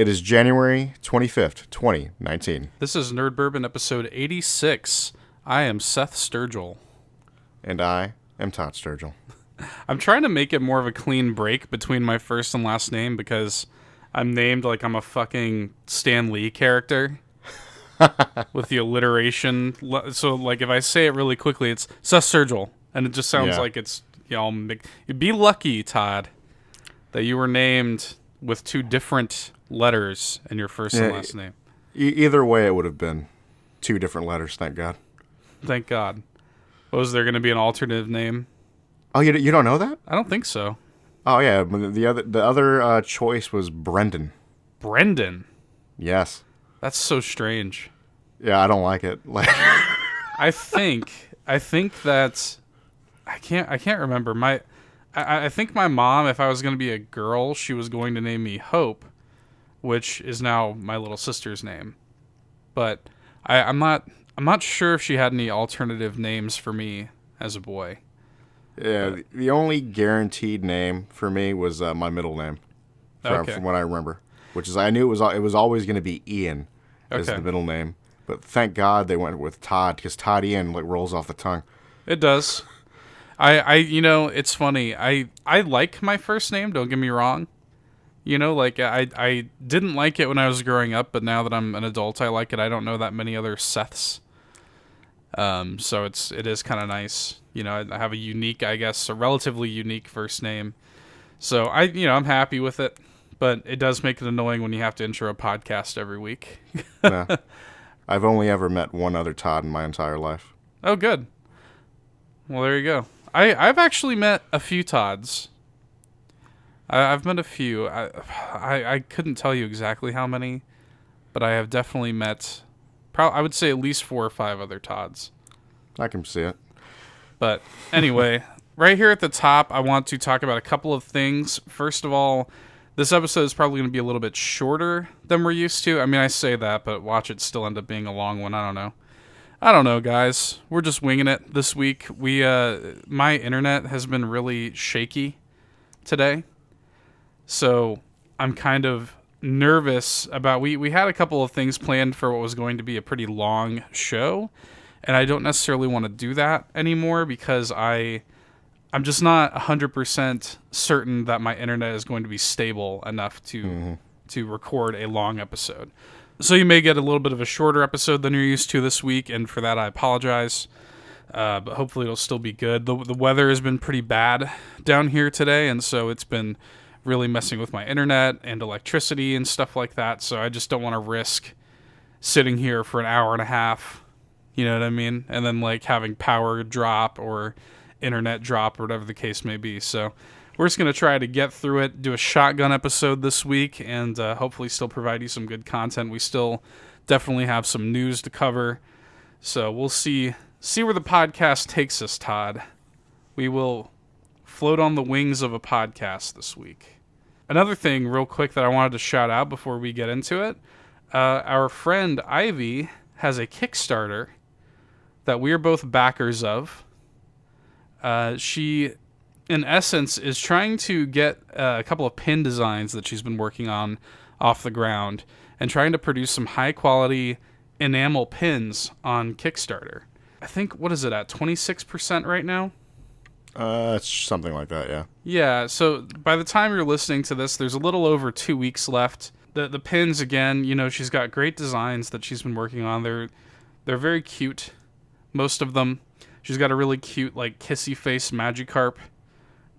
It is January 25th, 2019. This is Nerd Bourbon episode 86. I am Seth Sturgill. And I am Todd Sturgill. I'm trying to make it more of a clean break between my first and last name because I'm named like I'm a fucking Stan Lee character with the alliteration. So, like, if I say it really quickly, it's Seth Sturgill. And it just sounds like it's, you know, you'd be lucky, Todd, that you were named with two different letters in your first and last name. Either way, it would have been two different letters, thank God. Thank God. Was there going to be an alternative name? Oh, you don't know that? I don't think so. Oh, yeah. The other choice was Brendan. Brendan? Yes. That's so strange. Yeah, I don't like it. Like, I think that I can't remember. I think my mom, if I was going to be a girl, she was going to name me Hope, which is now my little sister's name. But I'm not sure if she had any alternative names for me as a boy. Yeah, the only guaranteed name for me was my middle name, from what I remember, which is I knew it was always going to be Ian as the middle name. But thank God they went with Todd, because Todd Ian rolls off the tongue. It does. I you know, it's funny. I like my first name, don't get me wrong. You know, like I didn't like it when I was growing up, but now that I'm an adult, I like it. I don't know that many other Seths. So it is kind of nice. You know, I have a relatively unique first name. So I'm happy with it, but it does make it annoying when you have to intro a podcast every week. Nah. I've only ever met one other Todd in my entire life. Oh, good. Well, there you go. I've actually met a few Todds. I've met a few. I couldn't tell you exactly how many, but I have definitely met, I would say at least 4 or 5 other Todds. I can see it. But anyway, right here at the top, I want to talk about a couple of things. First of all, this episode is probably going to be a little bit shorter than we're used to. I mean, I say that, but watch it still end up being a long one. I don't know, guys. We're just winging it this week. My internet has been really shaky today. So I'm kind of nervous about, we had a couple of things planned for what was going to be a pretty long show, and I don't necessarily want to do that anymore because I'm just not 100% certain that my internet is going to be stable enough to record a long episode. So you may get a little bit of a shorter episode than you're used to this week, and for that I apologize. But hopefully it'll still be good. The weather has been pretty bad down here today, and so it's been really messing with my internet and electricity and stuff like that. So I just don't want to risk sitting here for an hour and a half, you know what I mean? And then like having power drop or internet drop or whatever the case may be. So we're just going to try to get through it, do a shotgun episode this week, and hopefully still provide you some good content. We still definitely have some news to cover. So we'll see where the podcast takes us, Todd. We will float on the wings of a podcast this week. Another thing real quick that I wanted to shout out before we get into it, our friend Ivy has a Kickstarter that we are both backers of. She, in essence, is trying to get a couple of pin designs that she's been working on off the ground and trying to produce some high-quality enamel pins on Kickstarter. I think, what is it at, 26% right now? It's something like that, yeah. Yeah, so by the time you're listening to this, there's a little over 2 weeks left. The pins, again, you know, she's got great designs that she's been working on. They're very cute, most of them. She's got a really cute, like, kissy face Magikarp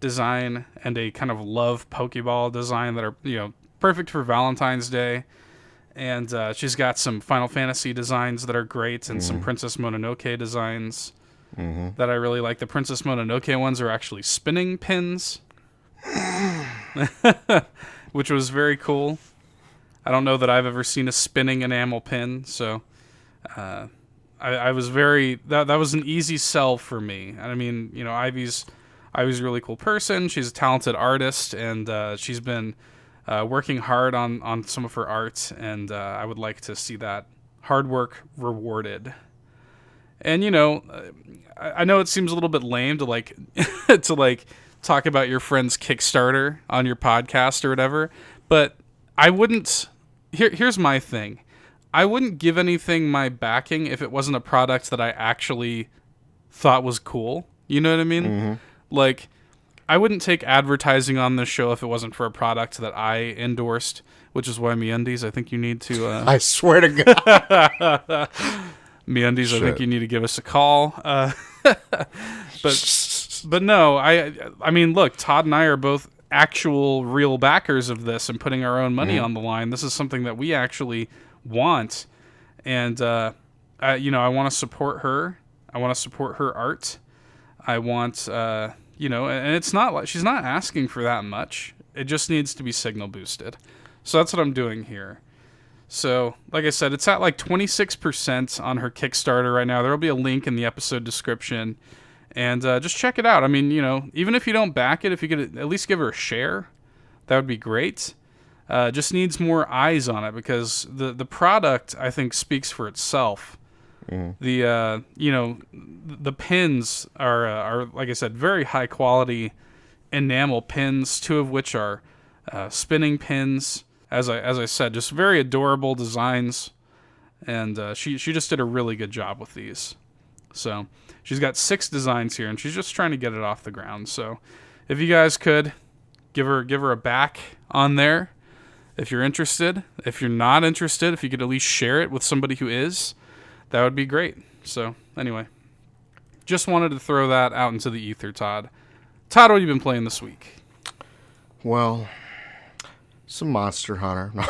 design and a kind of love Pokeball design that are, you know, perfect for Valentine's Day. And she's got some Final Fantasy designs that are great and some Princess Mononoke designs that I really like. The Princess Mononoke ones are actually spinning pins, which was very cool. I don't know that I've ever seen a spinning enamel pin, so I was that was an easy sell for me. I mean, you know, Ivy's a really cool person. She's a talented artist, and she's been working hard on some of her art, and I would like to see that hard work rewarded. And, you know, I know it seems a little bit lame to like talk about your friend's Kickstarter on your podcast or whatever, but I wouldn't here's my thing. I wouldn't give anything my backing if it wasn't a product that I actually thought was cool. You know what I mean? Mm-hmm. Like, I wouldn't take advertising on this show if it wasn't for a product that I endorsed, which is why MeUndies, I think you need to... I swear to God. MeUndies, I think you need to give us a call. But no, I mean, look, Todd and I are both actual real backers of this and putting our own money on the line. This is something that we actually want. And, I want to support her. I want to support her art. I want... and it's not like she's not asking for that much. It just needs to be signal boosted. So that's what I'm doing here. So, like I said, it's at like 26% on her Kickstarter right now. There'll be a link in the episode description. And just check it out. I mean, even if you don't back it, if you could at least give her a share, that would be great. Just needs more eyes on it because the product, I think, speaks for itself. The pins are like I said, very high quality enamel pins, 2 of which are spinning pins. As I said, just very adorable designs, and she just did a really good job with these. So she's got 6 designs here, and she's just trying to get it off the ground. So if you guys could give her a back on there, if you're interested. If you're not interested, if you could at least share it with somebody who is, that would be great. So anyway, just wanted to throw that out into the ether, Todd. Todd, what have you been playing this week? Well, some Monster Hunter. No.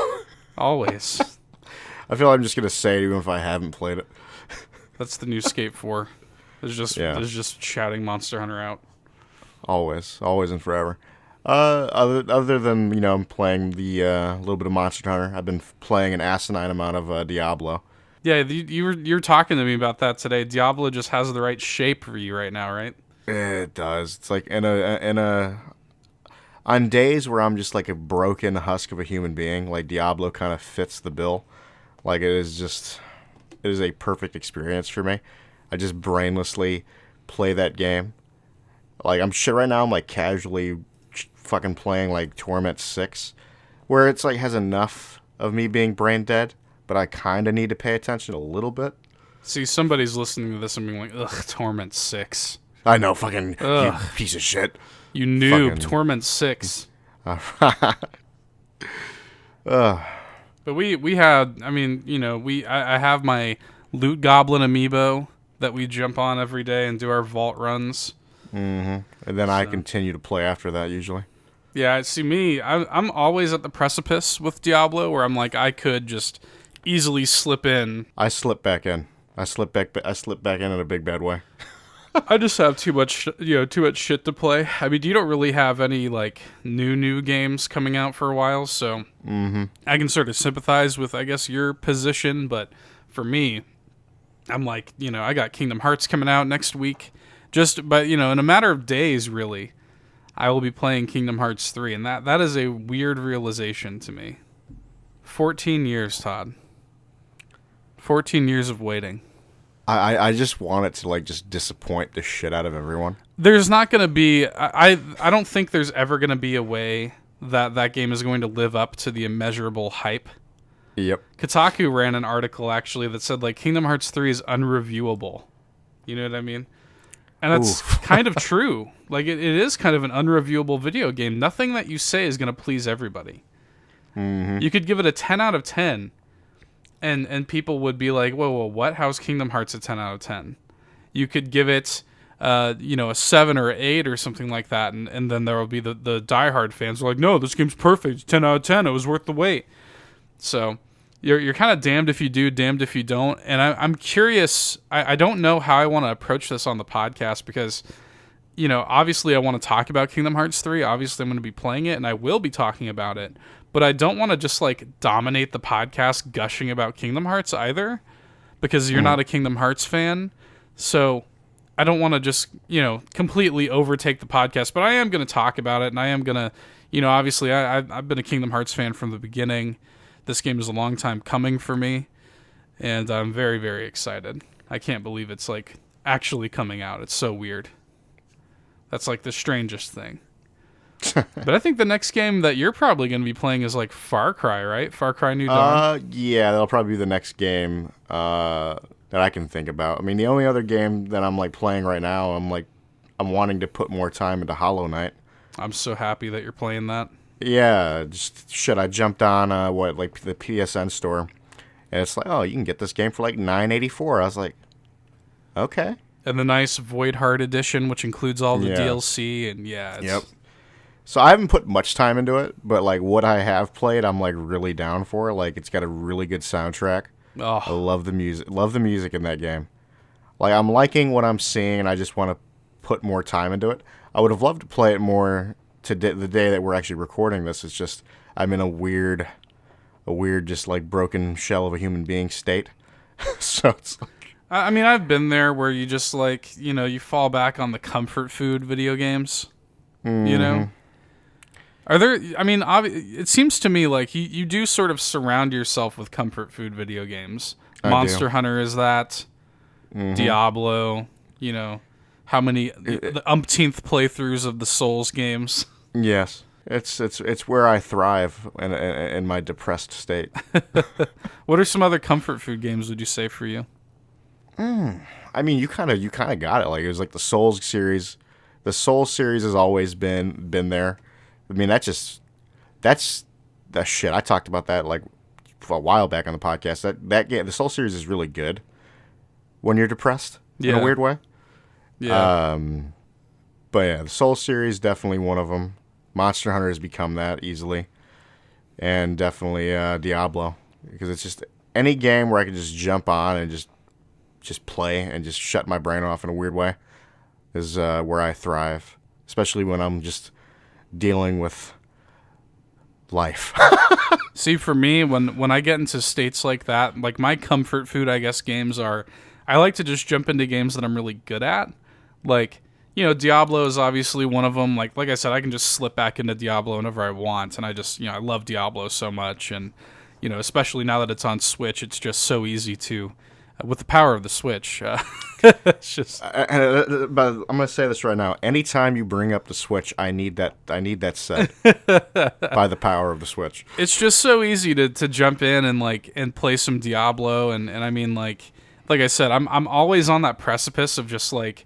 Always. I feel like I'm just going to say it even if I haven't played it. That's the new Skate 4. There's just shouting Monster Hunter out. Always and forever. Other than, I'm playing the little bit of Monster Hunter, I've been playing an asinine amount of Diablo. Yeah, you were talking to me about that today. Diablo just has the right shape for you right now, right? It does. It's like on days where I'm just like a broken husk of a human being, like Diablo kind of fits the bill. Like it is a perfect experience for me. I just brainlessly play that game. Like right now I'm like casually fucking playing like Torment 6, where it's like has enough of me being brain dead, but I kind of need to pay attention a little bit. See, somebody's listening to this and being like, ugh, Torment 6. I know, fucking you piece of shit. You noob, fucking... Torment 6. But we had, I mean, I have my Loot Goblin amiibo that we jump on every day and do our vault runs. Mm-hmm. And then I continue to play after that usually. Yeah, see me, I'm always at the precipice with Diablo where I'm like, I could just easily slip in. I slip back in. I slip back in a big bad way. I just have too much shit to play. I mean, you don't really have any like new games coming out for a while, so I can sort of sympathize with, I guess, your position. But for me, I'm like, I got Kingdom Hearts coming out next week. But in a matter of days, really, I will be playing Kingdom Hearts 3, and that is a weird realization to me. 14 years, Todd. 14 years of waiting. I just want it to like just disappoint the shit out of everyone. There's not going to be... I don't think there's ever going to be a way that game is going to live up to the immeasurable hype. Yep. Kotaku ran an article, actually, that said, like, Kingdom Hearts 3 is unreviewable. You know what I mean? And that's kind of true. Like, it is kind of an unreviewable video game. Nothing that you say is going to please everybody. Mm-hmm. You could give it a 10 out of 10, and people would be like, whoa, what? How's Kingdom Hearts a 10 out of 10? You could give it, a 7 or 8 or something like that, and then there will be the diehard fans who are like, no, this game's perfect. It's 10 out of 10. It was worth the wait. So you're kind of damned if you do, damned if you don't. And I'm curious. I don't know how I want to approach this on the podcast because, obviously I want to talk about Kingdom Hearts 3. Obviously I'm going to be playing it, and I will be talking about it. But I don't want to just like dominate the podcast gushing about Kingdom Hearts either, because you're not a Kingdom Hearts fan. So I don't want to just, completely overtake the podcast. But I am going to talk about it, and I am going to, obviously I've been a Kingdom Hearts fan from the beginning. This game is a long time coming for me, and I'm very, very excited. I can't believe it's like actually coming out. It's so weird. That's like the strangest thing. But I think the next game that you're probably going to be playing is like Far Cry, right? Far Cry New Dawn? Yeah, that'll probably be the next game that I can think about. I mean, the only other game that I'm like playing right now, I'm wanting to put more time into Hollow Knight. I'm so happy that you're playing that. Yeah, I jumped on the PSN store, and it's like, oh, you can get this game for like $9.84. I was like, okay. And the nice Void Heart edition, which includes all the DLC, and Yep. So I haven't put much time into it, but like what I have played, I'm like really down for. Like it's got a really good soundtrack. Oh. I love the music. Love the music in that game. Like I'm liking what I'm seeing, and I just want to put more time into it. I would have loved to play it more today, the day that we're actually recording this. It's just I'm in a weird, just like broken shell of a human being state. So it's like, I mean, I've been there where you just like, you fall back on the comfort food video games, Are there, I mean, it seems to me like you do sort of surround yourself with comfort food video games. Monster Hunter is that. Mm-hmm. Diablo, how many, the umpteenth playthroughs of the Souls games. Yes. It's where I thrive in my depressed state. What are some other comfort food games would you say for you? I mean, you kind of got it. Like it was like the Souls series. The Souls series has always been there. I mean, that's shit. I talked about that like a while back on the podcast. That game, the Souls series, is really good when you're depressed in a weird way. Yeah. But yeah, the Souls series definitely one of them. Monster Hunter has become that easily, and definitely Diablo, because it's just any game where I can just jump on and just play and just shut my brain off in a weird way is where I thrive, especially when I'm just dealing with life. See, for me, when I get into states like that, like my comfort food, I guess, games are, I like to just jump into games that I'm really good at. Like, Diablo is obviously one of them. Like I said, I can just slip back into Diablo whenever I want, and I just, I love Diablo so much, and, especially now that it's on Switch, it's just so easy to, with the power of the Switch, it's just. But I'm gonna say this right now. Anytime you bring up the Switch, I need that set by the power of the Switch. It's just so easy to jump in and play some Diablo, and I mean like I said, I'm always on that precipice of just like,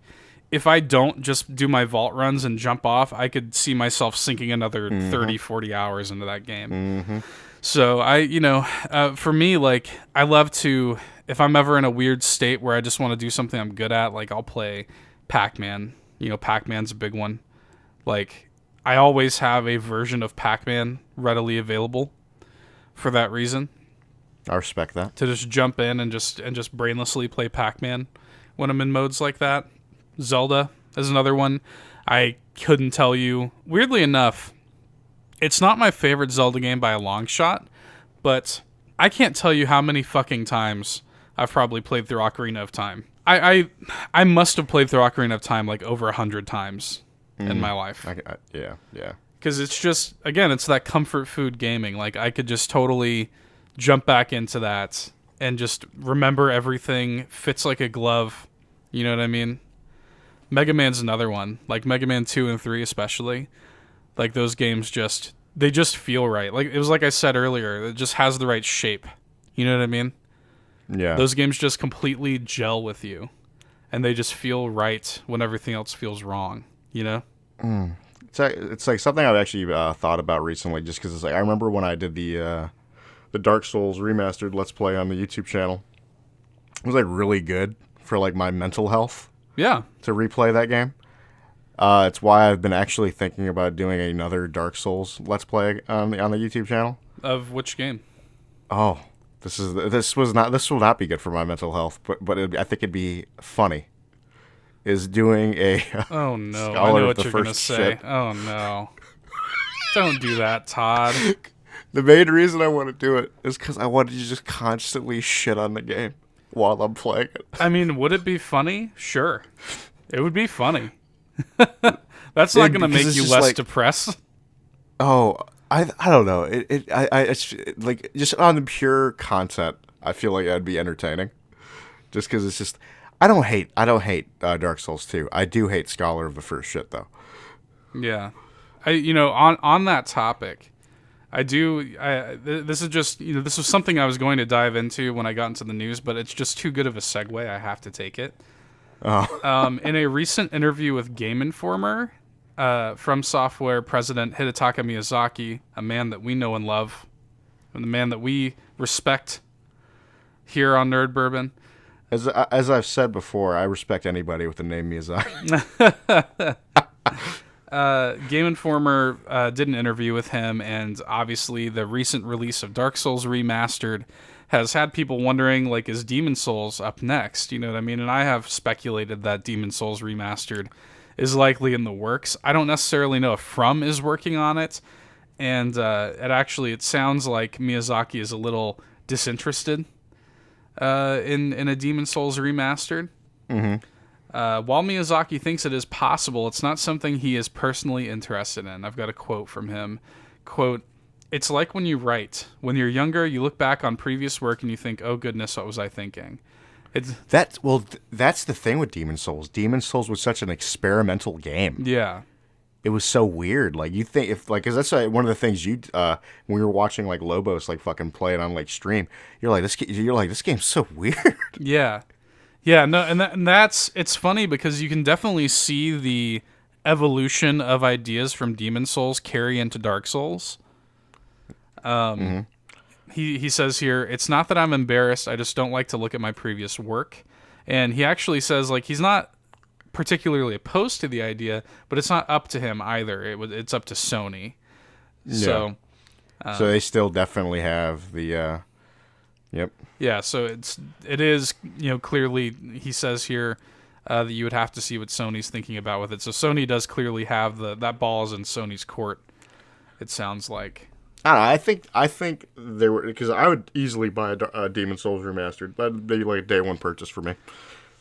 if I don't just do my vault runs and jump off, I could see myself sinking another 30, 40 hours into that game. Mm-hmm. So for me, like, I love to, if I'm ever in a weird state where I just want to do something I'm good at, like I'll play Pac-Man. Pac-Man's a big one. Like, I always have a version of Pac-Man readily available for that reason. I respect that. To just jump in and just brainlessly play Pac-Man when I'm in modes like that. Zelda is another one. I couldn't tell you. Weirdly enough, it's not my favorite Zelda game by a long shot, but I can't tell you how many fucking times I've probably played through Ocarina of Time. I must have played through Ocarina of Time like over 100 times in my life. Yeah. Because it's just, again, it's that comfort food gaming. Like, I could just totally jump back into that and just remember everything. Fits like a glove. You know what I mean? Mega Man's another one. Like, Mega Man 2 and 3 especially. Like, those games they just feel right. Like, it was like I said earlier, it just has the right shape. You know what I mean? Yeah. Those games just completely gel with you. And they just feel right when everything else feels wrong. It's like something I've actually thought about recently, just because it's like, I remember when I did the Dark Souls remastered Let's Play on the YouTube channel. It was like really good for like my mental health. Yeah. To replay that game. It's why I've been actually thinking about doing another Dark Souls Let's Play on the YouTube channel. Of which game? Oh, this will not be good for my mental health, but I think it'd be funny. Is doing a oh no, Scholar I know of what the you're gonna First say. Ship. Oh no, don't do that, Todd. The main reason I want to do it is because I wanted to just constantly shit on the game while I'm playing it. I mean, would it be funny? Sure, it would be funny. That's not going to make you less depressed. Oh, I don't know. It's like just on the pure content, I feel like that'd be entertaining. Just because it's just, I don't hate Dark Souls 2. I do hate Scholar of the First Shit though. Yeah, On that topic, this is just, this was something I was going to dive into when I got into the news, but it's just too good of a segue. I have to take it. Oh. In a recent interview with Game Informer, From Software president Hidetaka Miyazaki, a man that we know and love, and the man that we respect here on Nerd Bourbon. As I've said before, I respect anybody with the name Miyazaki. Game Informer did an interview with him, and obviously the recent release of Dark Souls Remastered has had people wondering, like, is Demon Souls up next? You know what I mean? And I have speculated that Demon Souls Remastered is likely in the works. I don't necessarily know if From is working on it, and it sounds like Miyazaki is a little disinterested in a Demon Souls Remastered. Mm-hmm. While Miyazaki thinks it is possible, it's not something he is personally interested in. I've got a quote from him. Quote, "It's like when you write. When you're younger, you look back on previous work and you think, oh goodness, what was I thinking?" That's the thing with Demon Souls. Demon Souls was such an experimental game. Yeah. It was so weird. Like, you think, because that's one of the things when we were watching, like, Lobos, like, fucking play it on, like, stream, you're like, this game's so weird. Yeah. Yeah, no, and it's funny because you can definitely see the evolution of ideas from Demon Souls carry into Dark Souls. He says here, "It's not that I'm embarrassed, I just don't like to look at my previous work." And he actually says, like, he's not particularly opposed to the idea, but it's not up to him either. It's up to Sony. Yeah. So they still definitely have the yep. Yeah, so it is, clearly, he says here that you would have to see what Sony's thinking about with it. So Sony does clearly have that ball is in Sony's court, it sounds like. I don't know, I think there were, because I would easily buy a Demon Souls Remastered. That'd be like a day one purchase for me.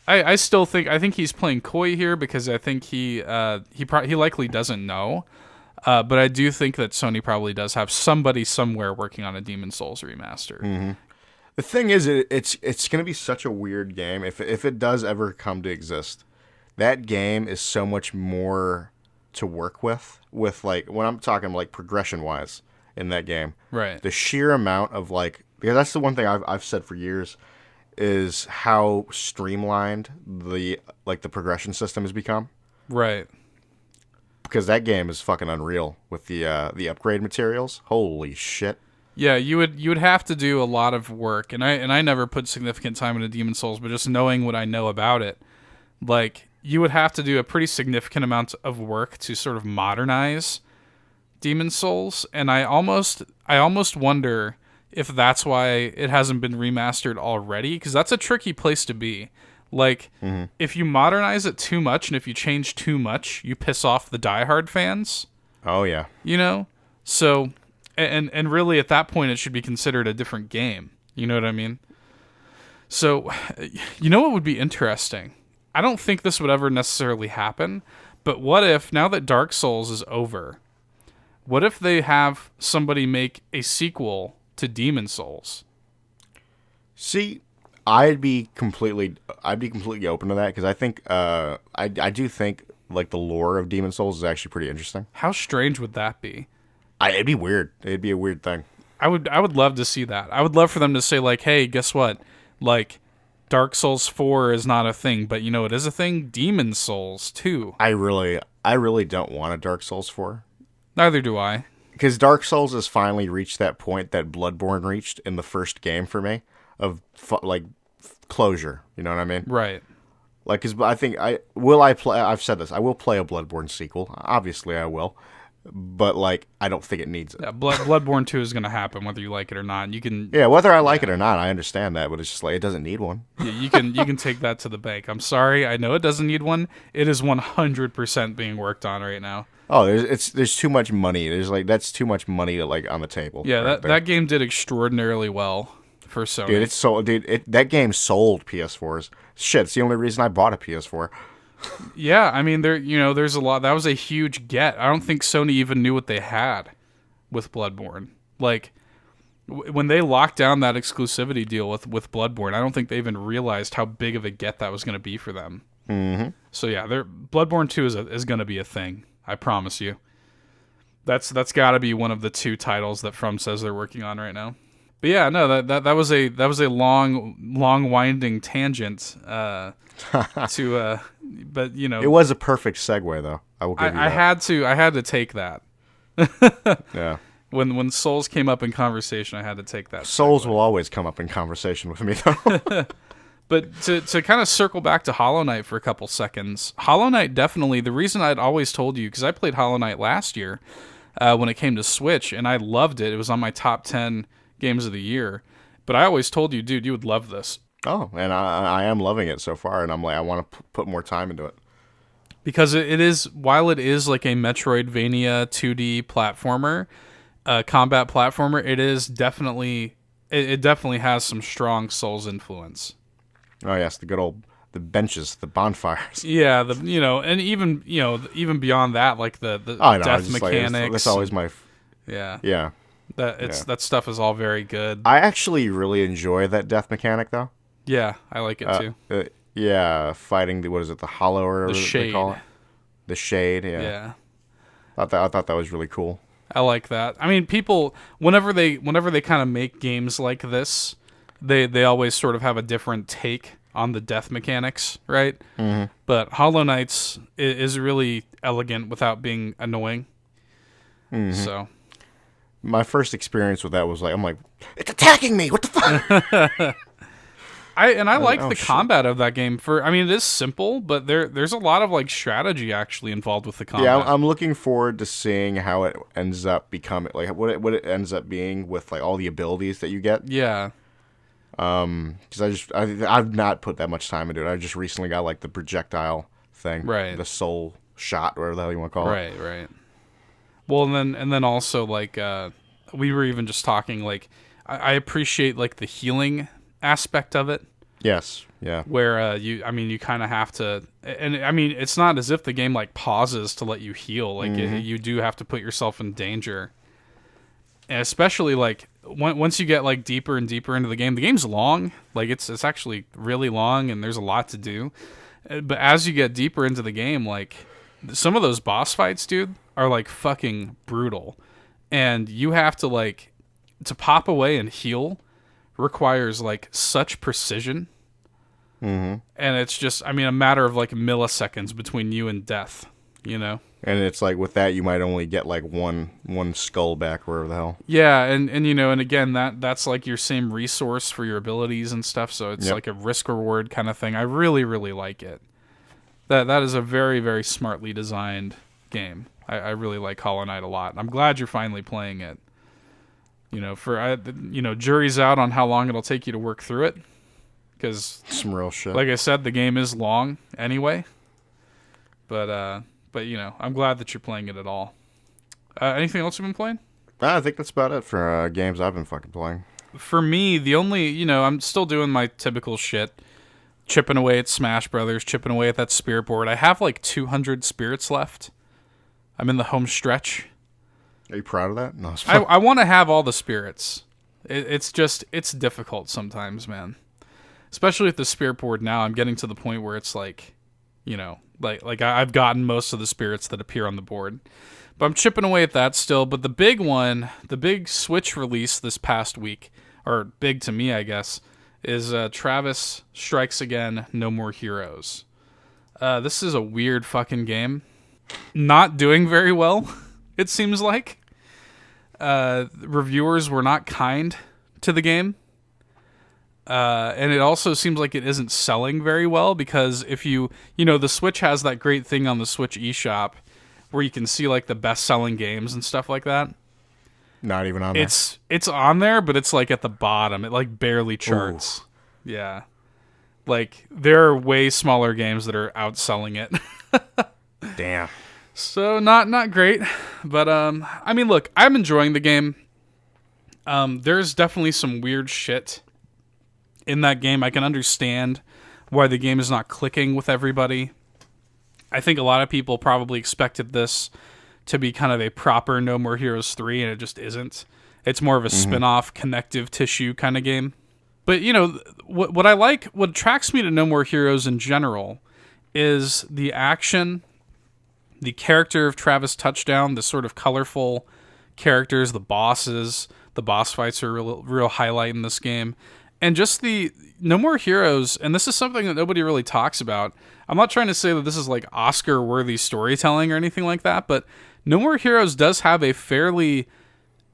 I think he's playing coy here because I think he likely doesn't know. But I do think that Sony probably does have somebody somewhere working on a Demon Souls Remaster. Mm-hmm. The thing is, it's going to be such a weird game if it does ever come to exist. That game is so much more to work with like, when I'm talking like progression wise in that game. Right. The sheer amount of, like, because that's the one thing I've said for years is how streamlined the progression system has become. Right. Because that game is fucking unreal with the upgrade materials. Holy shit. Yeah, you would have to do a lot of work, and I never put significant time into Demon Souls, but just knowing what I know about it, like, you would have to do a pretty significant amount of work to sort of modernize Demon Souls, and I almost wonder if that's why it hasn't been remastered already, because that's a tricky place to be. Like, if you modernize it too much and if you change too much, you piss off the diehard fans. Oh yeah. So. And really, at that point, it should be considered a different game. You know what I mean? So, what would be interesting? I don't think this would ever necessarily happen, but what if, now that Dark Souls is over, what if they have somebody make a sequel to Demon Souls? See, I'd be completely open to that, because I think I do think, like, the lore of Demon Souls is actually pretty interesting. How strange would that be? It'd be weird. It'd be a weird thing. I would love to see that. I would love for them to say, like, hey, guess what? Like, Dark Souls 4 is not a thing, but it is a thing? Demon Souls 2. I really don't want a Dark Souls 4. Neither do I. Because Dark Souls has finally reached that point that Bloodborne reached in the first game for me of, closure. You know what I mean? Right. Like, because I think I've said this, I will play a Bloodborne sequel. Obviously, I will. But, like, I don't think it needs it. Yeah, Bloodborne 2 is going to happen whether you like it or not. You can. Yeah, whether I like it or not, I understand that, but it's just like, it doesn't need one. Yeah, you can take that to the bank. I'm sorry, I know it doesn't need one. It is 100% being worked on right now. Oh, there's too much money. That's too much money, like, on the table. Yeah, that game did extraordinarily well for Sony. Dude, that game sold PS4s. Shit, it's the only reason I bought a PS4. Yeah, I mean, there's a lot. That was a huge get. I don't think Sony even knew what they had with Bloodborne. Like, when they locked down that exclusivity deal with Bloodborne, I don't think they even realized how big of a get that was going to be for them. Mm-hmm. So yeah, Bloodborne 2 is going to be a thing. I promise you. That's got to be one of the 2 titles that From says they're working on right now. But yeah, no, that was a long winding tangent to but you know, it was a perfect segue though. I will give you that. I had to take that. Yeah. When Souls came up in conversation, I had to take that. Souls will always come up in conversation with me though. But to kind of circle back to Hollow Knight for a couple seconds, Hollow Knight definitely, the reason I'd always told you, because I played Hollow Knight last year when it came to Switch, and I loved it. It was on my top 10 games of the year. But I always told you, dude, you would love this. Oh, and I am loving it so far, and I'm like, I want to put more time into it. Because it is, while it is like a Metroidvania 2D platformer, combat platformer, it is definitely, it definitely has some strong Souls influence. Oh yes, the benches, the bonfires. Yeah, and even beyond that, like the death mechanics. Like, that's always my. Yeah. That stuff is all very good. I actually really enjoy that death mechanic though. Yeah, I like it too. Yeah, fighting the hollow or whatever the shade. They call it. The shade. Yeah. Yeah. I thought that was really cool. I like that. I mean, people whenever they kind of make games like this, they always sort of have a different take on the death mechanics, right? Mm-hmm. But Hollow Knight's is really elegant without being annoying. Mm-hmm. So, my first experience with that was I'm like, it's attacking me. What the fuck? I like the combat of that game. It is simple, but there's a lot of like strategy actually involved with the combat. Yeah, I'm looking forward to seeing how it ends up becoming, like what it ends up being with like all the abilities that you get. Yeah. Because I've not put that much time into it. I just recently got like the projectile thing, right? The soul shot, whatever the hell you want to call it. Right. Well, and then also like we were even just talking like I appreciate like the healing aspect of it. Yes. Yeah. Where you kind of have to, and it's not as if the game like pauses to let you heal. Like you do have to put yourself in danger, and especially like. Once you get like deeper and deeper into the game's long. Like it's actually really long, and there's a lot to do. But as you get deeper into the game, like some of those boss fights, dude, are like fucking brutal, and you have to like to pop away and heal requires like such precision, and it's just a matter of like milliseconds between you and death, you know. And it's like with that, you might only get like one skull back, wherever the hell. Yeah, and again, that's like your same resource for your abilities and stuff. So it's like a risk reward kind of thing. I really, really like it. That is a very, very smartly designed game. I really like Hollow Knight a lot. I'm glad you're finally playing it. Jury's out on how long it'll take you to work through it, because some real shit. Like I said, the game is long anyway. But I'm glad that you're playing it at all. Anything else you've been playing? I think that's about it for games I've been fucking playing. For me, the only, I'm still doing my typical shit. Chipping away at Smash Brothers, chipping away at that spirit board. I have like 200 spirits left. I'm in the home stretch. Are you proud of that? No. I want to have all the spirits. It's difficult sometimes, man. Especially with the spirit board now, I'm getting to the point where it's like, like I've gotten most of the spirits that appear on the board. But I'm chipping away at that still. But the big Switch release this past week, or big to me, I guess, is Travis Strikes Again, No More Heroes. This is a weird fucking game. Not doing very well, it seems like. Reviewers were not kind to the game. And it also seems like it isn't selling very well, because if the Switch has that great thing on the Switch eShop where you can see like the best-selling games and stuff like that. Not even on there. It's on there, but it's like at the bottom. It like barely charts. Ooh. Yeah. Like there are way smaller games that are outselling it. Damn. So not great, but look, I'm enjoying the game. There's definitely some weird shit in that game. I can understand why the game is not clicking with everybody. I think a lot of people probably expected this to be kind of a proper No More Heroes 3, and it just isn't. It's more of a spin-off connective tissue kind of game. But, what I like, what attracts me to No More Heroes in general is the action The character of Travis Touchdown, the sort of colorful characters, the bosses, the boss fights are a real highlight in this game. And just the No More Heroes, and this is something that nobody really talks about. I'm not trying to say that this is like Oscar-worthy storytelling or anything like that, but No More Heroes does have a fairly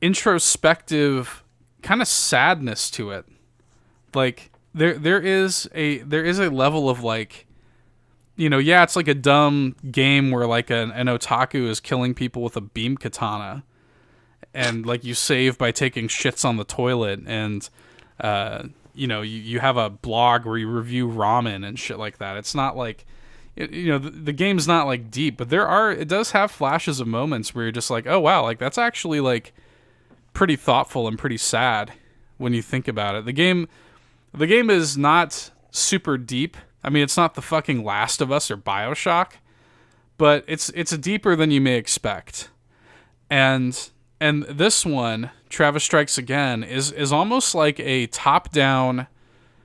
introspective kind of sadness to it. Like there is a level of like, you know, yeah, it's like a dumb game where like an otaku is killing people with a beam katana, and like you save by taking shits on the toilet, and you know, you have a blog where you review ramen and shit like that. It's not like, you know, the game's not like deep, but it does have flashes of moments where you're just like, oh wow, like that's actually like pretty thoughtful and pretty sad when you think about it. The game is not super deep. I mean, it's not the fucking Last of Us or BioShock, but it's deeper than you may expect. And this one, Travis Strikes Again, is almost like a top-down,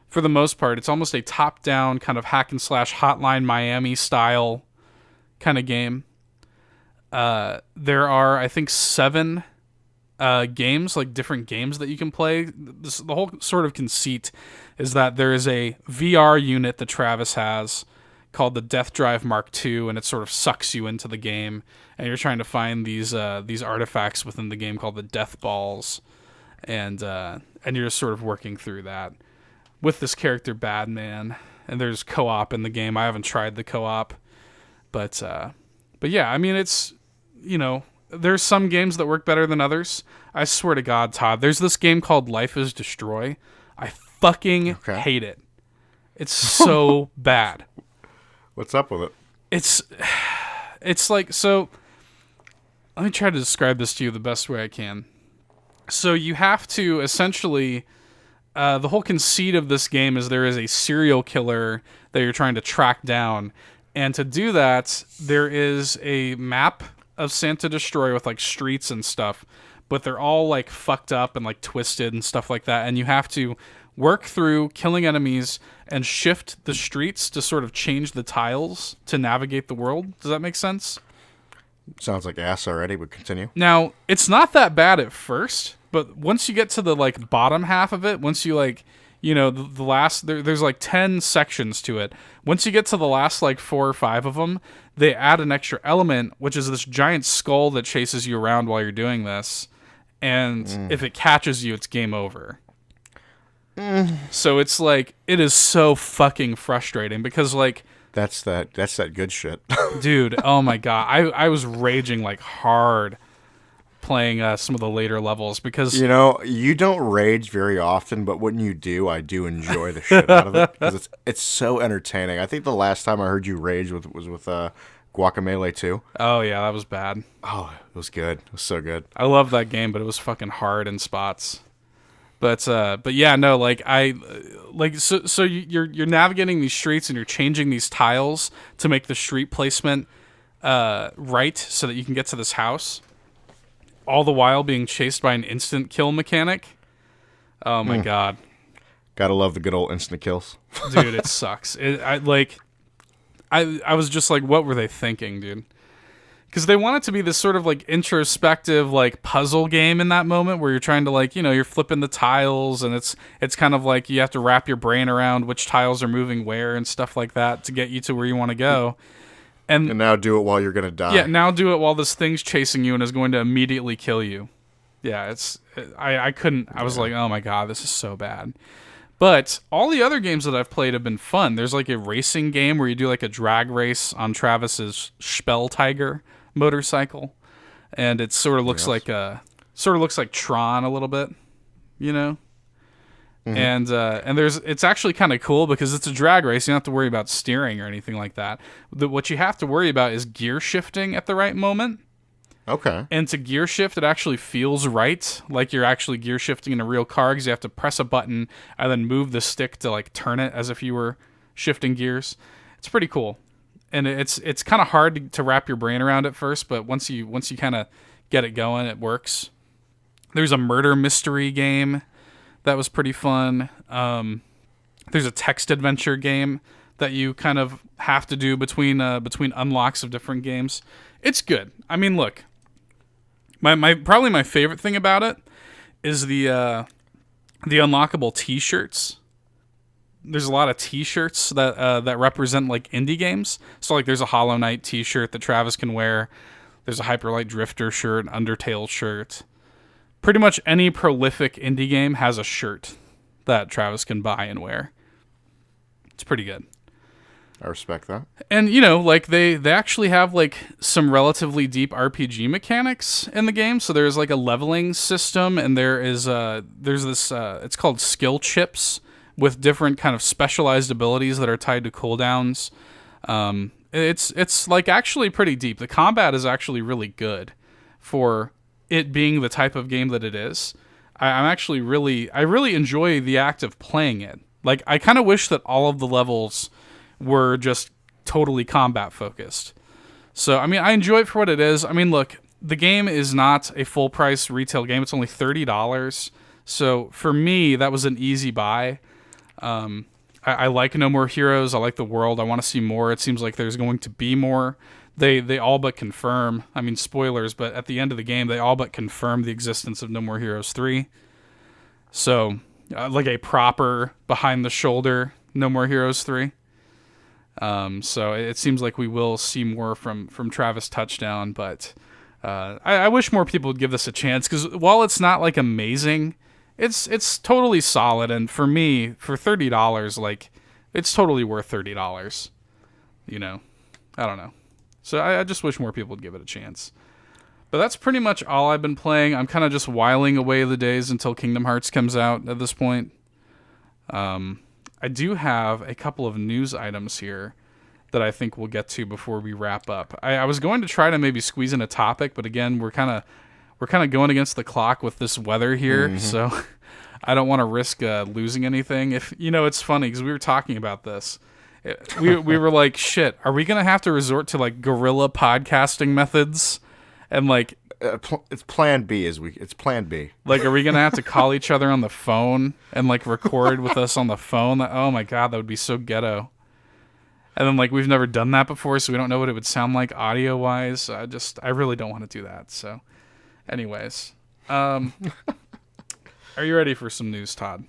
for the most part, it's almost a top-down kind of hack and slash Hotline Miami style kind of game. There are, I think, 7 games, like different games that you can play. The whole sort of conceit is that there is a VR unit that Travis has called the Death Drive Mark II, and it sort of sucks you into the game, and you're trying to find these artifacts within the game called the Death Balls, and you're just sort of working through that with this character Badman. And there's co-op in the game. I haven't tried the co-op, but yeah, I mean, it's, you know, there's some games that work better than others. I swear to God, Todd, there's this game called Life is Destroy. I fucking hate it. It's so bad. What's up with it? It's like, so let me try to describe this to you the best way I can. So you have to essentially, the whole conceit of this game is there is a serial killer that you're trying to track down. And to do that, there is a map of Santa Destroy with like streets and stuff, but they're all like fucked up and like twisted and stuff like that. And you have to work through killing enemies and shift the streets to sort of change the tiles to navigate the world. Does that make sense? Sounds like ass already, but continue. Now, it's not that bad at first, but once you get to the like bottom half of it, once you like, you know, the last, there's like 10 sections to it. Once you get to the last like 4 or 5 of them, they add an extra element, which is this giant skull that chases you around while you're doing this. And if it catches you, it's game over. So it's like, it is so fucking frustrating because like, that's that good shit. Dude, oh my God. I was raging like hard playing some of the later levels because, you know, you don't rage very often, but when you do, I do enjoy the shit out of it because it's so entertaining. I think the last time I heard you rage was with Guacamelee 2. Oh yeah, that was bad. Oh, it was good. It was so good. I love that game, but it was fucking hard in spots. But yeah, no, like so you're navigating these streets and you're changing these tiles to make the street placement right so that you can get to this house, all the while being chased by an instant kill mechanic. Oh my God. Gotta love the good old instant kills. Dude, it sucks. I was just like, what were they thinking, dude? Because they want it to be this sort of like introspective like puzzle game in that moment where you're trying to like, you know, you're flipping the tiles and it's kind of like you have to wrap your brain around which tiles are moving where and stuff like that to get you to where you want to go. And now do it while you're going to die. Yeah, now do it while this thing's chasing you and is going to immediately kill you. Yeah, I couldn't. I was like, oh my God, this is so bad. But all the other games that I've played have been fun. There's like a racing game where you do like a drag race on Travis's Spell Tiger motorcycle, and it sort of looks like Tron a little bit, you know. And it's actually kind of cool because it's a drag race. You don't have to worry about steering or anything like that. What you have to worry about is gear shifting at the right moment. Okay. And to gear shift, it actually feels right, like you're actually gear shifting in a real car because you have to press a button and then move the stick to like turn it as if you were shifting gears. It's pretty cool, and it's kind of hard to wrap your brain around at first, but once you kind of get it going, it works. There's a murder mystery game that was pretty fun. There's a text adventure game that you kind of have to do between unlocks of different games. It's good. I mean, look, my probably my favorite thing about it is the unlockable T-shirts. There's a lot of T-shirts that represent like indie games. So like there's a Hollow Knight T-shirt that Travis can wear. There's a Hyper Light Drifter shirt, an Undertale shirt. Pretty much any prolific indie game has a shirt that Travis can buy and wear. It's pretty good. I respect that. And, like, they actually have, like, some relatively deep RPG mechanics in the game. So there's, like, a leveling system, and there's this, it's called skill chips with different kind of specialized abilities that are tied to cooldowns. It's like, actually pretty deep. The combat is actually really good for it being the type of game that it is. I really enjoy the act of playing it. Like, I kind of wish that all of the levels were just totally combat focused. So, I mean, I enjoy it for what it is. I mean, look, the game is not a full price retail game. It's only $30. So for me, that was an easy buy. I like No More Heroes. I like the world. I want to see more. It seems like there's going to be more. They all but confirm, I mean, spoilers, but at the end of the game, they all but confirm the existence of No More Heroes 3. So, like a proper behind the shoulder No More Heroes 3. So it seems like we will see more from Travis Touchdown, but I wish more people would give this a chance, because while it's not like amazing, it's totally solid, and for me, for $30, like, it's totally worth $30. I don't know. So I just wish more people would give it a chance. But that's pretty much all I've been playing. I'm kind of just whiling away the days until Kingdom Hearts comes out at this point. I do have a couple of news items here that I think we'll get to before we wrap up. I was going to try to maybe squeeze in a topic, but again, we're kind of going against the clock with this weather here, so I don't want to risk losing anything. It's funny because we were talking about this. We were like, shit, are we going to have to resort to like guerrilla podcasting methods? And like, it's plan B. It's plan B. Like, are we going to have to call each other on the phone and like record with us on the phone? Oh my God, that would be so ghetto. And then like, we've never done that before, so we don't know what it would sound like audio wise. I really don't want to do that. So anyways, are you ready for some news, Todd?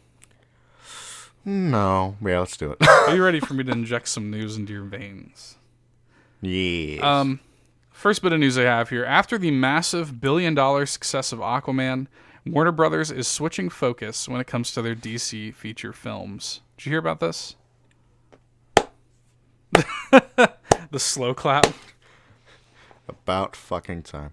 No. Yeah, let's do it. Are you ready for me to inject some news into your veins? Yes. First bit of news I have here. After the massive billion-dollar success of Aquaman, Warner Brothers is switching focus when it comes to their DC feature films. Did you hear about this? The slow clap. About fucking time.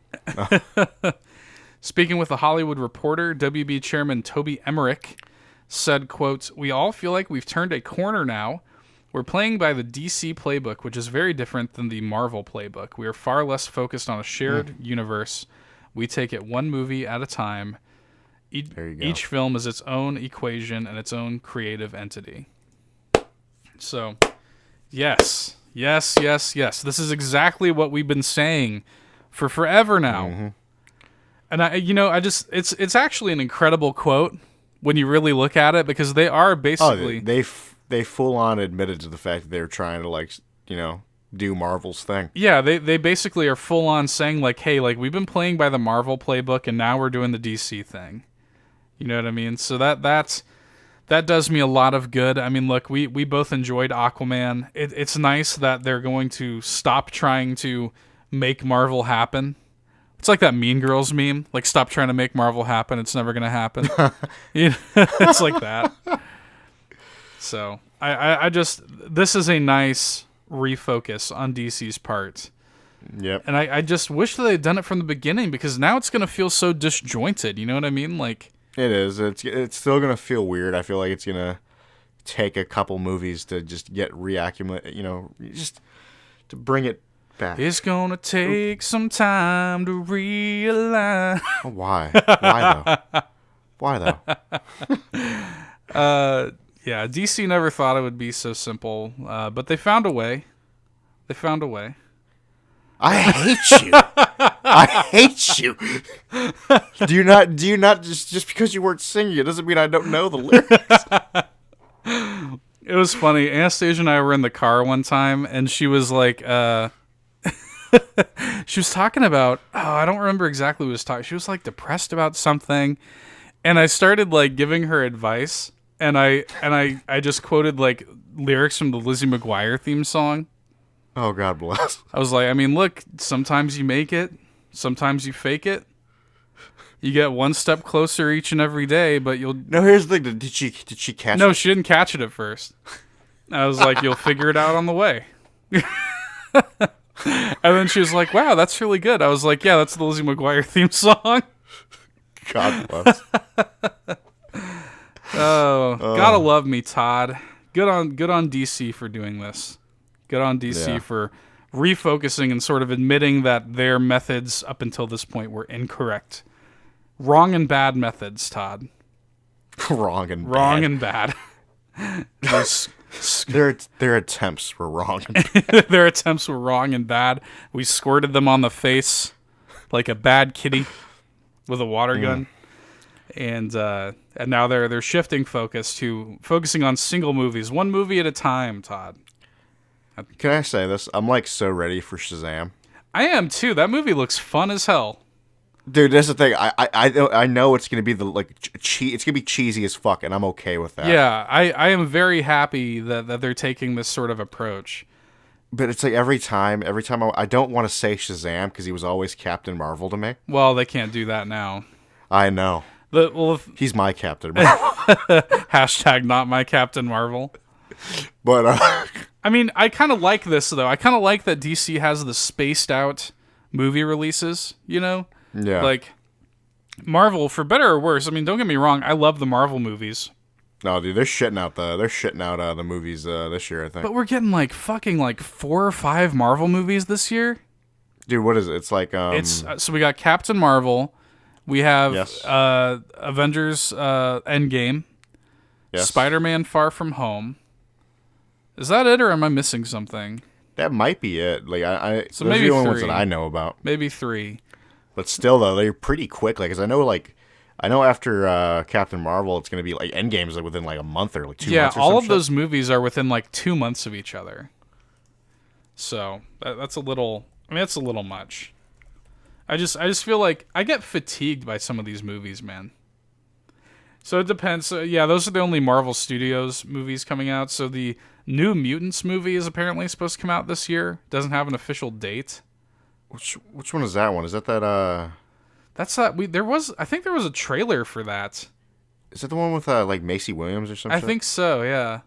Speaking with The Hollywood Reporter, WB Chairman Toby Emmerich said, quote, "We all feel like we've turned a corner now. We're playing by the DC playbook, which is very different than the Marvel playbook. We are far less focused on a shared universe. We take it one movie at a time. Each film is its own equation and its own creative entity." So, yes. This is exactly what we've been saying for forever now. Mm-hmm. And it's actually an incredible quote when you really look at it, because they are basically... They full on admitted to the fact that they're trying to do Marvel's thing. Yeah, they basically are full on saying like, hey, like, we've been playing by the Marvel playbook and now we're doing the DC thing. You know what I mean? So that does me a lot of good. I mean, look, we both enjoyed Aquaman. It's nice that they're going to stop trying to make Marvel happen. It's like that Mean Girls meme, like, stop trying to make Marvel happen. It's never going to happen. It's like that. So I just, this is a nice refocus on DC's part. Yep. And I just wish that they'd done it from the beginning, because now it's going to feel so disjointed. You know what I mean? Like, it is. It's still going to feel weird. I feel like it's going to take a couple movies to just get just to bring it back. It's going to take some time to realize. Why? Why though? Yeah, DC never thought it would be so simple, but they found a way. I hate you. I hate you. Do you not just because you weren't singing it doesn't mean I don't know the lyrics. It was funny. Anastasia and I were in the car one time, and she was like, She was talking about, I don't remember exactly what she was talking. She was like depressed about something, and I started like giving her advice, and I just quoted like lyrics from the Lizzie McGuire theme song. Oh, God bless. I was like, I mean, look, sometimes you make it, sometimes you fake it. You get one step closer each and every day, but you'll. No, here's the thing. Did she catch it? No, she didn't catch it at first. I was like, you'll figure it out on the way. And then she was like, wow, that's really good. I was like, yeah, that's the Lizzie McGuire theme song. God bless. Gotta love me, Todd. Good on DC for doing this. Good on DC for refocusing and sort of admitting that their methods up until this point were incorrect. Wrong and bad methods, Todd. Wrong and bad. Their attempts were wrong. Their attempts were wrong and bad. We squirted them on the face like a bad kitty with a water gun. And now they're shifting focusing on single movies, one movie at a time, Todd. Can I say this? I'm like so ready for Shazam. I am too. That movie looks fun as hell. Dude, that's the thing. I know it's gonna be it's gonna be cheesy as fuck, and I'm okay with that. Yeah, I am very happy that they're taking this sort of approach. But it's like every time I don't want to say Shazam because he was always Captain Marvel to me. Well, they can't do that now. I know. He's my Captain Marvel. Hashtag not my Captain Marvel. But I mean, I kind of like this though. I kind of like that DC has the spaced out movie releases. You know. Yeah. Like, Marvel, for better or worse, I mean, don't get me wrong, I love the Marvel movies. No, dude, they're shitting out the movies this year, I think. But we're getting like fucking like 4 or 5 Marvel movies this year. Dude, what is it? It's like so we got Captain Marvel, we have yes. Avengers Endgame, yes. Spider-Man Far From Home. Is that it, or am I missing something? That might be it. Like so those maybe are the only 3. ones that I know about. Maybe 3. But still, though, they're pretty quick. Like, 'cause I know after Captain Marvel, it's gonna be like Endgame's like within like a month or like 2 months. Yeah, all of those movies are within like 2 months of each other. So that's a little. I mean, that's a little much. I just feel like I get fatigued by some of these movies, man. So it depends. Yeah, those are the only Marvel Studios movies coming out. So the New Mutants movie is apparently supposed to come out this year. Doesn't have an official date. Which one is that one? Is that That's that. I think there was a trailer for that. Is that the one with like Macy Williams or something? I think so. Yeah.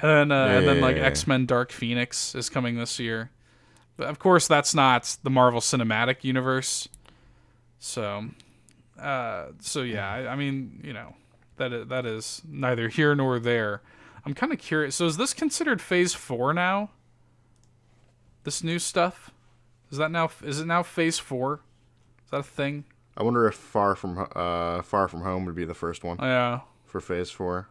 And then X-Men Dark Phoenix is coming this year. But of course, that's not the Marvel Cinematic Universe. So yeah. I mean, you know, that is neither here nor there. I'm kind of curious. So is this considered Phase 4 now? This new stuff? Is it now Phase 4? Is that a thing? I wonder if Far From Home would be the first one. Yeah. For Phase 4.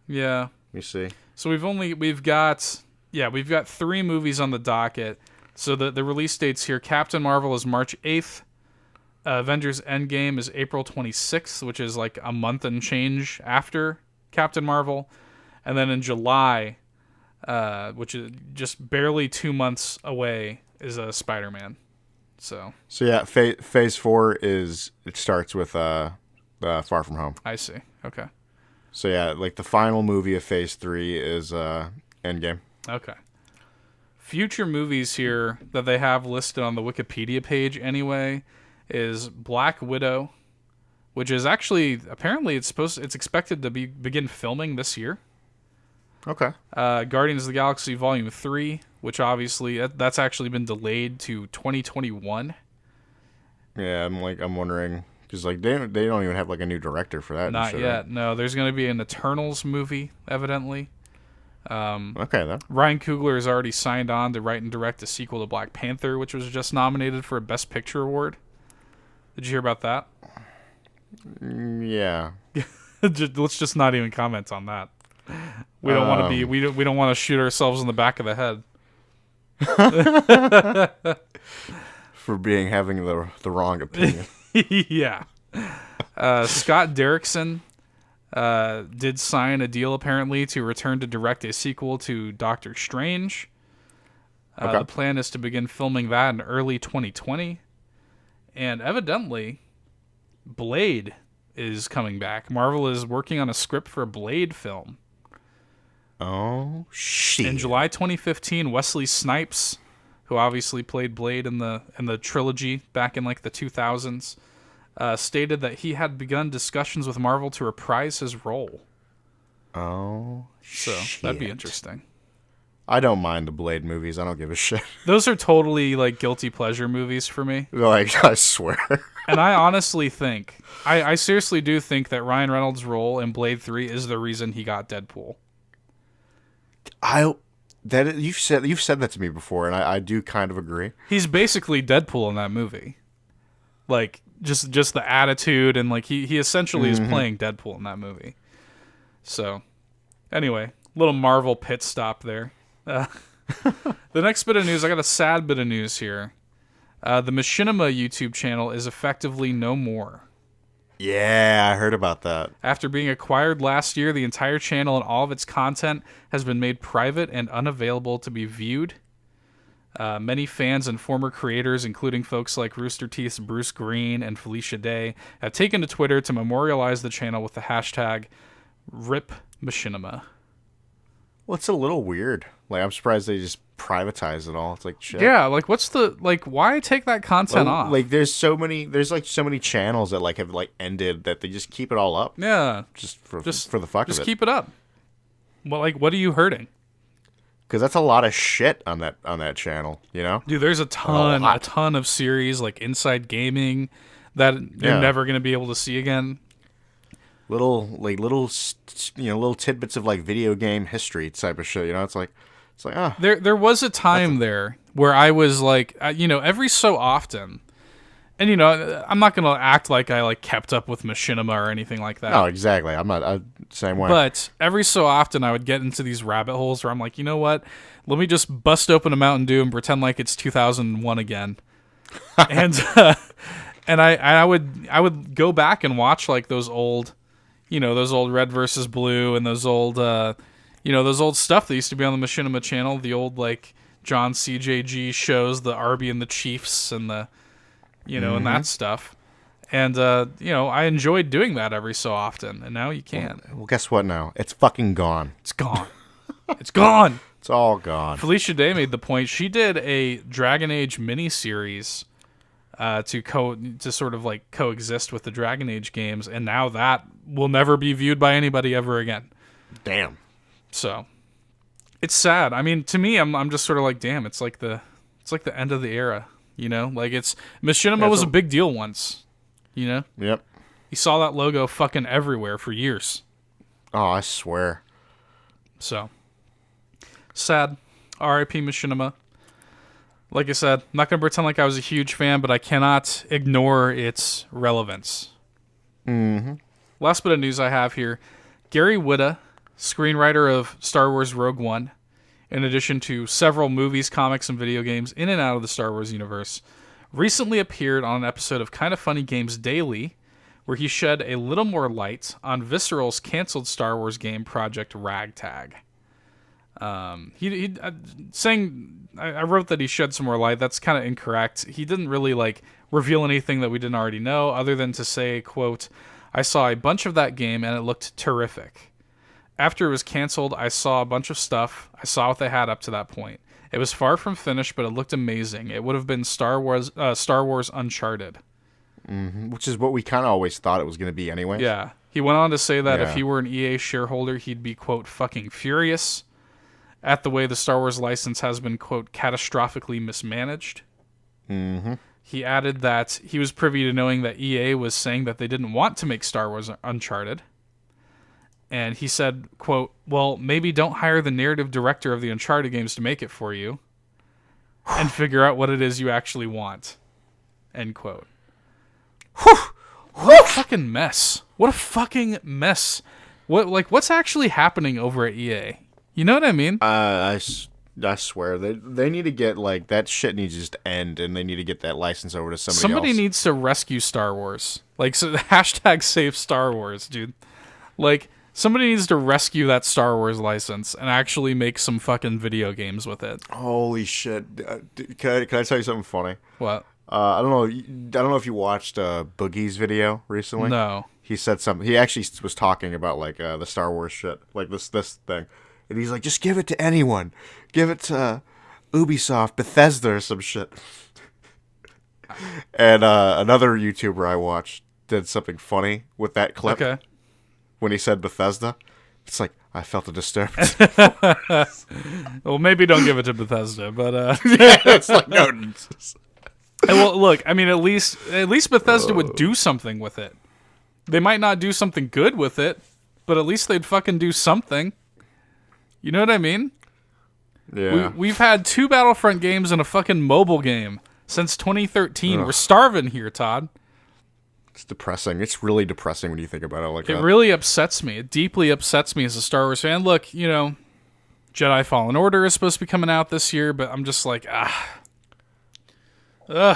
Yeah. Let me see. So we've got 3 movies on the docket. So the release dates here: Captain Marvel is March 8th. Avengers Endgame is April 26th, which is like a month and change after Captain Marvel. And then in July, which is just barely 2 months away, is Spider-Man. So yeah, Phase 4 starts with Far From Home. I see. Okay. So yeah, like the final movie of Phase 3 is Endgame. Okay. Future movies here that they have listed on the Wikipedia page anyway is Black Widow, which is actually apparently it's expected to begin filming this year. Okay. Guardians of the Galaxy Volume 3, which obviously that's actually been delayed to 2021. Yeah, I'm wondering because like they don't even have like a new director for that. Not yet. No, there's going to be an Eternals movie evidently. Okay then. Ryan Coogler has already signed on to write and direct a sequel to Black Panther, which was just nominated for a Best Picture award. Did you hear about that? Yeah. Let's just not even comment on that. We don't want to be. We don't want to shoot ourselves in the back of the head for having the wrong opinion. Yeah. Scott Derrickson did sign a deal apparently to return to direct a sequel to Doctor Strange. The plan is to begin filming that in early 2020. And evidently, Blade is coming back. Marvel is working on a script for a Blade film. Oh, shit. In July 2015, Wesley Snipes, who obviously played Blade in the trilogy back in like the 2000s, stated that he had begun discussions with Marvel to reprise his role. Oh, so that'd be interesting. I don't mind the Blade movies. I don't give a shit. Those are totally like guilty pleasure movies for me. Like, I swear. And I honestly think, I seriously do think that Ryan Reynolds' role in Blade 3 is the reason he got Deadpool. You've said that to me before, and I do kind of agree. He's basically Deadpool in that movie. Like, just the attitude, and like he essentially is playing Deadpool in that movie. So, anyway, little Marvel pit stop there. The next bit of news, I got a sad bit of news here. The Machinima YouTube channel is effectively no more. Yeah, I heard about that. After being acquired last year, the entire channel and all of its content has been made private and unavailable to be viewed. Many fans and former creators, including folks like Rooster Teeth's Bruce Green and Felicia Day, have taken to Twitter to memorialize the channel with the hashtag #RipMachinima. Well, it's a little weird. Like, I'm surprised they just privatize it all. It's like, shit. Yeah, like, why take that content off? Like, there's so many channels that, like, have, like, ended that they just keep it all up. Yeah. Just for the fuck of it. Just keep it up. Well, like, what are you hurting? Because that's a lot of shit on that channel, you know? Dude, there's a ton of series, like Inside Gaming, that you're never going to be able to see again. Little tidbits of like video game history type of shit. You know, it's like There was a time there where I was like, every so often, and I'm not gonna act like I like kept up with Machinima or anything like that. No, exactly. I'm not same way. But every so often, I would get into these rabbit holes where I'm like, you know what? Let me just bust open a Mountain Dew and pretend like it's 2001 again, and I would go back and watch like those old Red versus Blue and those old stuff that used to be on the Machinima channel, the old like John CJG shows, the Arby and the Chiefs and the and that stuff. And I enjoyed doing that every so often, and now you can't. Well, guess what now? It's fucking gone. It's gone. It's gone. It's all gone. Felicia Day made the point. She did a Dragon Age miniseries to sort of like coexist with the Dragon Age games, and now that will never be viewed by anybody ever again. Damn. So it's sad. I mean, to me, I'm just sort of like, damn. It's like the end of the era. Like Machinima was a big deal once. Yep. You saw that logo fucking everywhere for years. Oh, I swear. So sad. R.I.P. Machinima. Like I said, I'm not going to pretend like I was a huge fan, but I cannot ignore its relevance. Mm-hmm. Last bit of news I have here. Gary Whitta, screenwriter of Star Wars Rogue One, in addition to several movies, comics, and video games in and out of the Star Wars universe, recently appeared on an episode of Kinda Funny Games Daily, where he shed a little more light on Visceral's canceled Star Wars game project Ragtag. He saying, I wrote that he shed some more light. That's kind of incorrect. He didn't really like reveal anything that we didn't already know, other than to say, quote, "I saw a bunch of that game and it looked terrific. After it was canceled, I saw a bunch of stuff. I saw what they had up to that point. It was far from finished, but it looked amazing. It would have been Star Wars Uncharted." Mm-hmm. Which is what we kind of always thought it was going to be anyway. Yeah. He went on to say that if he were an EA shareholder, he'd be, quote, "fucking furious" at the way the Star Wars license has been, quote, "catastrophically mismanaged." Mm-hmm. He added that he was privy to knowing that EA was saying that they didn't want to make Star Wars Uncharted. And he said, quote, "Well, maybe don't hire the narrative director of the Uncharted games to make it for you and figure out what it is you actually want." End quote. What a fucking mess. What a fucking mess. What's actually happening over at EA? You know what I mean? I swear they need to get like that shit needs to just end, and they need to get that license over to somebody else. Needs to rescue Star Wars. Like, so hashtag save Star Wars, dude. Like, Somebody needs to rescue that Star Wars license and actually make some fucking video games with it. Holy shit! Can I tell you something funny? What? I don't know. I don't know if you watched Boogie's video recently. No. He said something. He actually was talking about like the Star Wars shit, like this thing, and he's like, just give it to anyone, give it to Ubisoft, Bethesda, or some shit. And another YouTuber I watched did something funny with that clip. Okay. When he said Bethesda, it's like I felt a disturbance. Well, maybe don't give it to Bethesda, but yeah, it's like no. Well, look, I mean, at least Bethesda would do something with it. They might not do something good with it, but at least they'd fucking do something. You know what I mean? Yeah. We've had 2 Battlefront games and a fucking mobile game since 2013. Ugh. We're starving here, Todd. It's depressing. It's really depressing when you think about it like that. It really upsets me. It deeply upsets me as a Star Wars fan. Look, you know, Jedi Fallen Order is supposed to be coming out this year, but I'm just like, ugh. I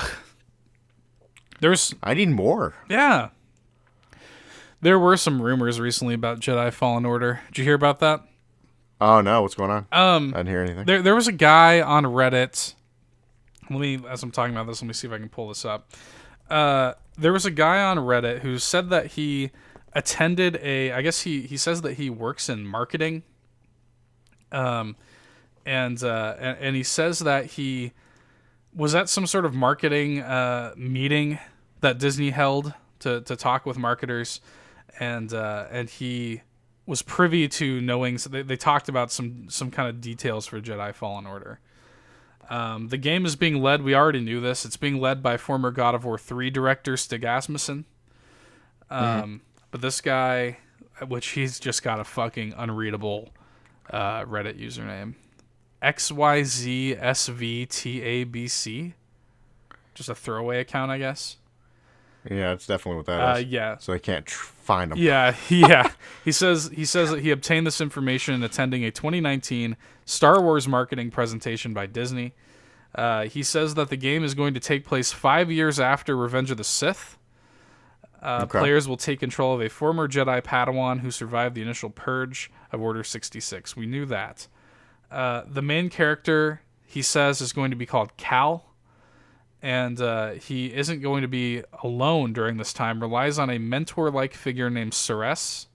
need more. Yeah. There were some rumors recently about Jedi Fallen Order. Did you hear about that? Oh, no. What's going on? I didn't hear anything. There was a guy on Reddit. As I'm talking about this, let me see if I can pull this up. There was a guy on Reddit who said that he attended I guess he says that he works in marketing. And he says that he was at some sort of marketing meeting that Disney held to talk with marketers, and he was privy to knowing. So they talked about some kind of details for Jedi Fallen Order. The game is being led. We already knew this. It's being led by former God of War 3 director Stig Asmussen. But this guy, which he's just got a fucking unreadable Reddit username, XYZSVTABC. Just a throwaway account, I guess. Yeah, it's definitely what that is. Yeah. So I can't find him. Yeah. He says that he obtained this information attending a 2019 Star Wars marketing presentation by Disney. He says that the game is going to take place 5 years after Revenge of the Sith. Okay. Players will take control of a former Jedi Padawan who survived the initial purge of Order 66. We knew that. The main character, he says, is going to be called Cal. And he isn't going to be alone during this time. Relies on a mentor-like figure named Ceres.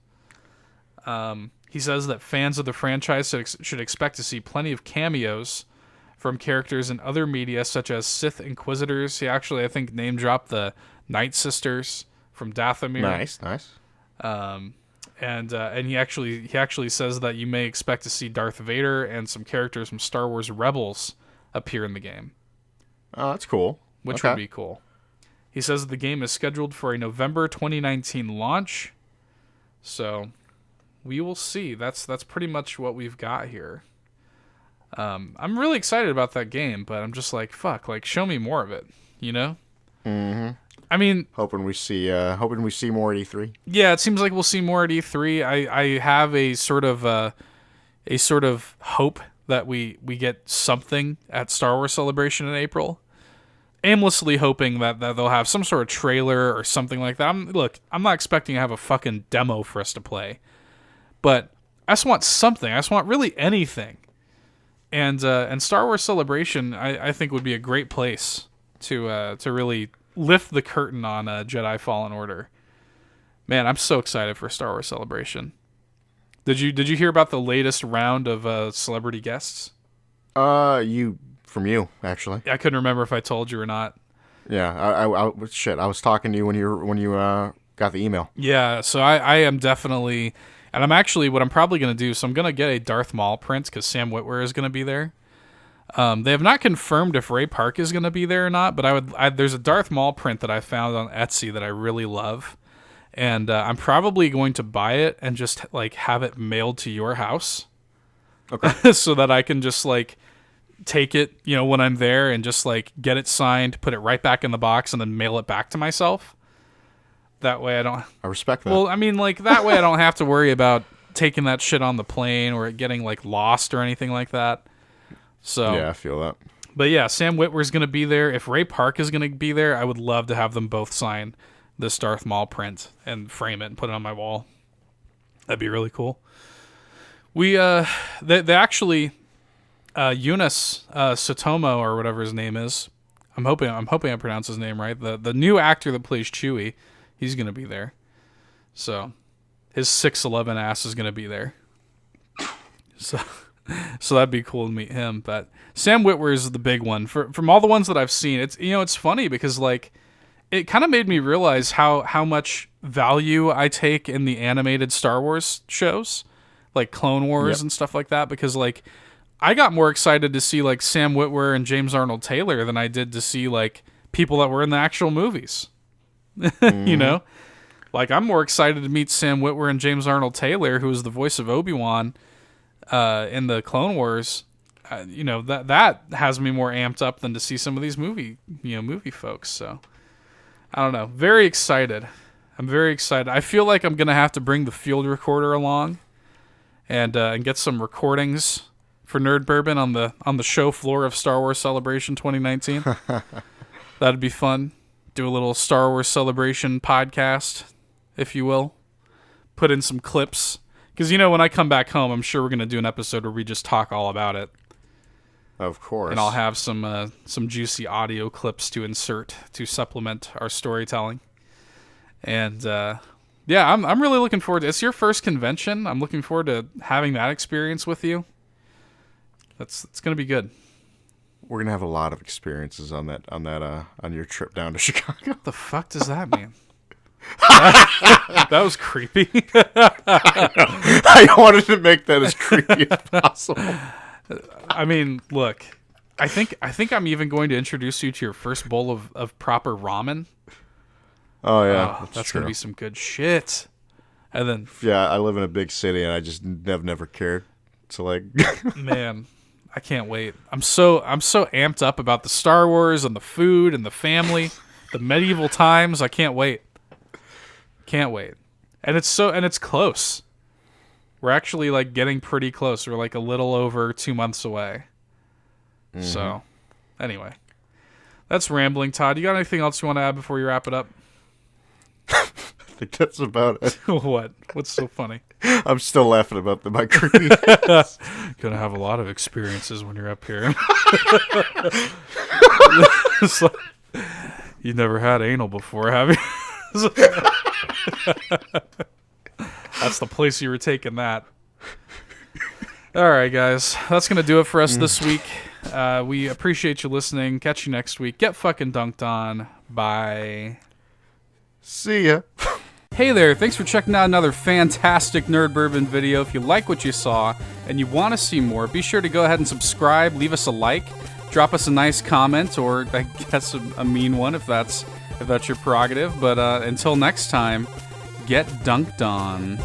He says that fans of the franchise should expect to see plenty of cameos from characters in other media, such as Sith Inquisitors. He actually, I think, name-dropped the Night Sisters from Dathomir. Nice. And he actually says that you may expect to see Darth Vader and some characters from Star Wars Rebels appear in the game. Oh, that's cool. Which would be cool. He says that the game is scheduled for a November 2019 launch. So we will see. That's pretty much what we've got here. I'm really excited about that game, but I'm just like, fuck, like show me more of it, you know? Mm-hmm. I mean, hoping we see more at E3. Yeah, it seems like we'll see more at E3. I have a sort of hope that we get something at Star Wars Celebration in April. Aimlessly hoping that they'll have some sort of trailer or something like that. I'm not expecting to have a fucking demo for us to play, but I just want something. I just want really anything. And Star Wars Celebration, I think, would be a great place to really lift the curtain on Jedi Fallen Order. Man, I'm so excited for Star Wars Celebration. Did you hear about the latest round of celebrity guests? From you, actually. I couldn't remember if I told you or not. Yeah, I was talking to you when you got the email. Yeah, so I am definitely, and I'm actually, what I'm probably going to do, so I'm going to get a Darth Maul print because Sam Witwer is going to be there. They have not confirmed if Ray Park is going to be there or not, but there's a Darth Maul print that I found on Etsy that I really love, and I'm probably going to buy it and just like have it mailed to your house. Okay. So that I can just like take it, when I'm there and just like get it signed, put it right back in the box, and then mail it back to myself. That way I respect that. Well, I mean, like that way I don't have to worry about taking that shit on the plane or it getting like lost or anything like that. So yeah, I feel that. But yeah, Sam Witwer's going to be there. If Ray Park is going to be there, I would love to have them both sign this Darth Maul print and frame it and put it on my wall. That'd be really cool. We they actually Eunice Satomo or whatever his name is. I'm hoping I pronounce his name right. The new actor that plays Chewie, he's gonna be there. So his 6'11" ass is gonna be there. So that'd be cool to meet him. But Sam Witwer is the big one from all the ones that I've seen. It's funny because like it kind of made me realize how much value I take in the animated Star Wars shows, like Clone Wars and stuff like that. Because like I got more excited to see like Sam Witwer and James Arnold Taylor than I did to see like people that were in the actual movies. You know, like I'm more excited to meet Sam Witwer and James Arnold Taylor, who was the voice of Obi-Wan in the Clone Wars. That has me more amped up than to see some of these movie folks. So I don't know. Very excited. I'm very excited. I feel like I'm gonna have to bring the field recorder along and get some recordings for Nerd Bourbon on the show floor of Star Wars Celebration 2019. That'd be fun. Do a little Star Wars Celebration podcast, if you will. Put in some clips. Because, when I come back home, I'm sure we're going to do an episode where we just talk all about it. Of course. And I'll have some juicy audio clips to insert to supplement our storytelling. And, I'm really looking forward to it. It's your first convention. I'm looking forward to having that experience with you. It's going to be good. We're going to have a lot of experiences on your trip down to Chicago. What the fuck does that mean? That was creepy. I wanted to make that as creepy as possible. I mean, look, I think I'm even going to introduce you to your first bowl of proper ramen. Oh yeah, that's gonna be some good shit. And then I live in a big city and I just never cared. So like, man, I can't wait. I'm so amped up about the Star Wars and the food and the family, the medieval times. I can't wait. Can't wait. And it's close. We're actually like getting pretty close. We're like a little over 2 months away. Mm-hmm. So, anyway, that's rambling. Todd, you got anything else you want to add before you wrap it up? I think that's about it. What? What's so funny? I'm still laughing about my creepy. Gonna have a lot of experiences when you're up here. You've never had anal before, have you? That's the place you were taking that. All right, guys. That's going to do it for us this week. We appreciate you listening. Catch you next week. Get fucking dunked on. Bye. See ya. Hey there. Thanks for checking out another fantastic Nerd Bourbon video. If you like what you saw and you want to see more, be sure to go ahead and subscribe. Leave us a like. Drop us a nice comment, or I guess a mean one if that's your prerogative. But until next time, get dunked on.